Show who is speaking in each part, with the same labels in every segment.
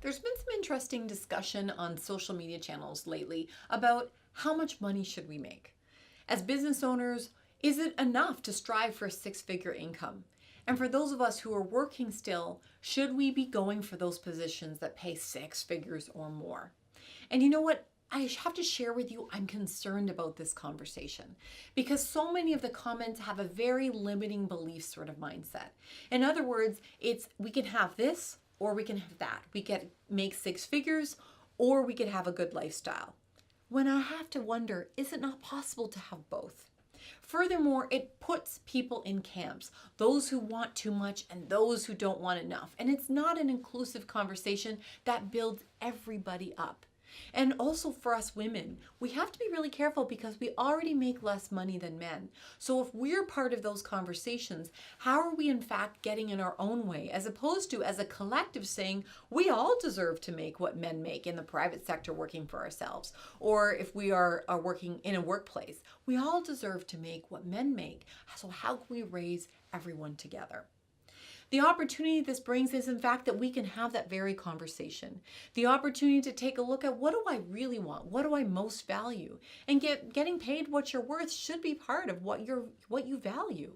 Speaker 1: There's been some interesting discussion on social media channels lately about how much money should we make. As business owners, is it enough to strive for a six-figure income? And for those of us who are working still, should we be going for those positions that pay six figures or more? And you know what? I have to share with you, I'm concerned about this conversation because so many of the comments have a very limiting belief sort of mindset. In other words, it's we can have this or we can have that. We can make six figures or we could have a good lifestyle. When I have to wonder, is it not possible to have both? Furthermore, it puts people in camps, those who want too much and those who don't want enough. And it's not an inclusive conversation that builds everybody up. And also for us women, we have to be really careful because we already make less money than men. So if we're part of those conversations, how are we in fact getting in our own way as opposed to as a collective saying we all deserve to make what men make in the private sector working for ourselves? Or if we are working in a workplace, we all deserve to make what men make. So how can we raise everyone together? The opportunity this brings is, in fact, that we can have that very conversation. The opportunity to take a look at what do I really want? What do I most value? And getting paid what you're worth should be part of what you value.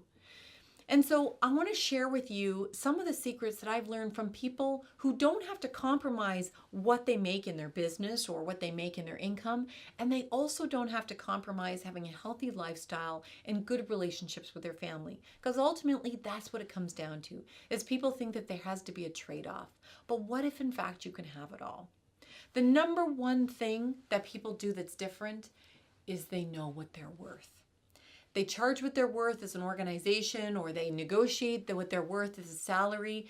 Speaker 1: And so I want to share with you some of the secrets that I've learned from people who don't have to compromise what they make in their business or what they make in their income. And they also don't have to compromise having a healthy lifestyle and good relationships with their family. Because ultimately, that's what it comes down to, is people think that there has to be a trade-off. But what if, in fact, you can have it all? The number one thing that people do that's different is they know what they're worth. They charge what they're worth as an organization, or they negotiate what they're worth as a salary,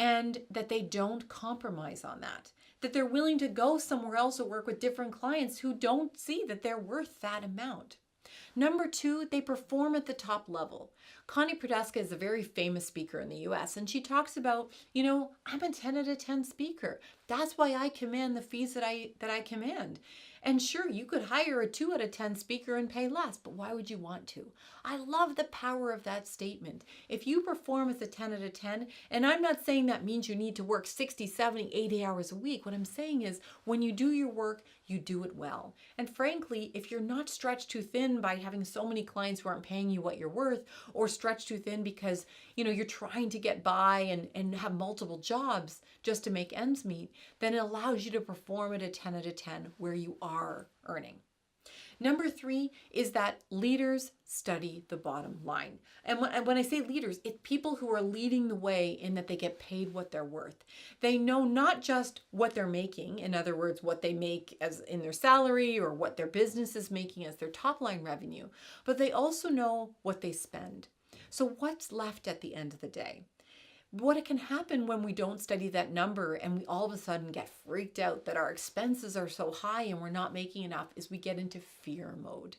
Speaker 1: and that they don't compromise on that. That they're willing to go somewhere else or work with different clients who don't see that they're worth that amount. Number two, they perform at the top level. Connie Pradeska is a very famous speaker in the US, and she talks about, I'm a 10 out of 10 speaker. That's why I command the fees that I command. And sure, you could hire a 2 out of 10 speaker and pay less, but why would you want to? I love the power of that statement. If you perform as a 10 out of 10, and I'm not saying that means you need to work 60, 70, 80 hours a week. What I'm saying is when you do your work, you do it well. And frankly, if you're not stretched too thin by having so many clients who aren't paying you what you're worth, or stretched too thin because you're trying to get by and have multiple jobs just to make ends meet, then it allows you to perform at a 10 out of 10 where you are earning. Number three is that leaders study the bottom line. And when I say leaders, it's people who are leading the way in that they get paid what they're worth. They know not just what they're making, in other words, what they make as in their salary or what their business is making as their top line revenue, but they also know what they spend. So what's left at the end of the day? What can happen when we don't study that number and we all of a sudden get freaked out that our expenses are so high and we're not making enough is we get into fear mode.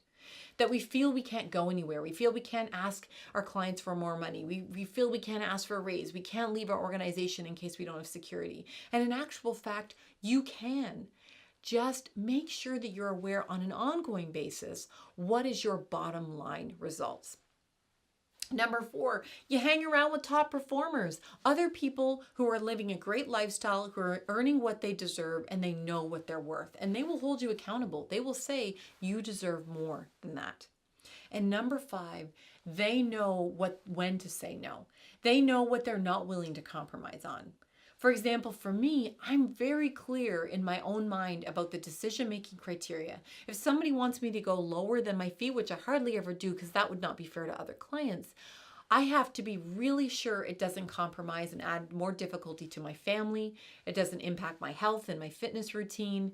Speaker 1: That we feel we can't go anywhere. We feel we can't ask our clients for more money. We feel we can't ask for a raise. We can't leave our organization in case we don't have security. And in actual fact, you can. Just make sure that you're aware on an ongoing basis what is your bottom line results. Number four, you hang around with top performers, other people who are living a great lifestyle, who are earning what they deserve, and they know what they're worth. And they will hold you accountable. They will say you deserve more than that. And number five, they know when to say no. They know what they're not willing to compromise on. For example, for me, I'm very clear in my own mind about the decision-making criteria. If somebody wants me to go lower than my fee, which I hardly ever do because that would not be fair to other clients, I have to be really sure it doesn't compromise and add more difficulty to my family, it doesn't impact my health and my fitness routine,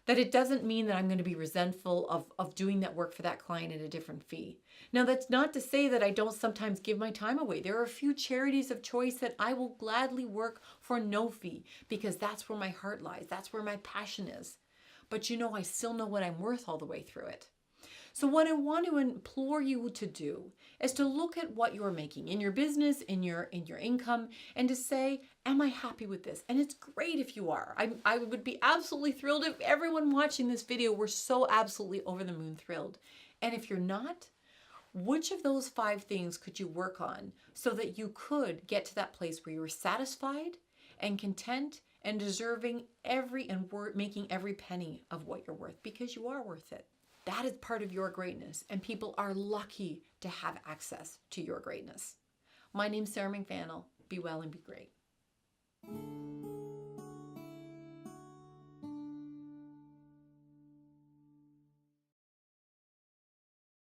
Speaker 1: that it doesn't mean that I'm going to be resentful of doing that work for that client at a different fee. Now, that's not to say that I don't sometimes give my time away. There are a few charities of choice that I will gladly work for no fee because that's where my heart lies. That's where my passion is. But I still know what I'm worth all the way through it. So what I want to implore you to do is to look at what you're making in your business, in your income, and to say, am I happy with this? And it's great if you are. I would be absolutely thrilled if everyone watching this video were so absolutely over the moon thrilled. And if you're not, which of those 5 things could you work on so that you could get to that place where you were satisfied and content and deserving making every penny of what you're worth, because you are worth it. That is part of your greatness, and people are lucky to have access to your greatness. My name's Sarah McVanel. Be well and be great.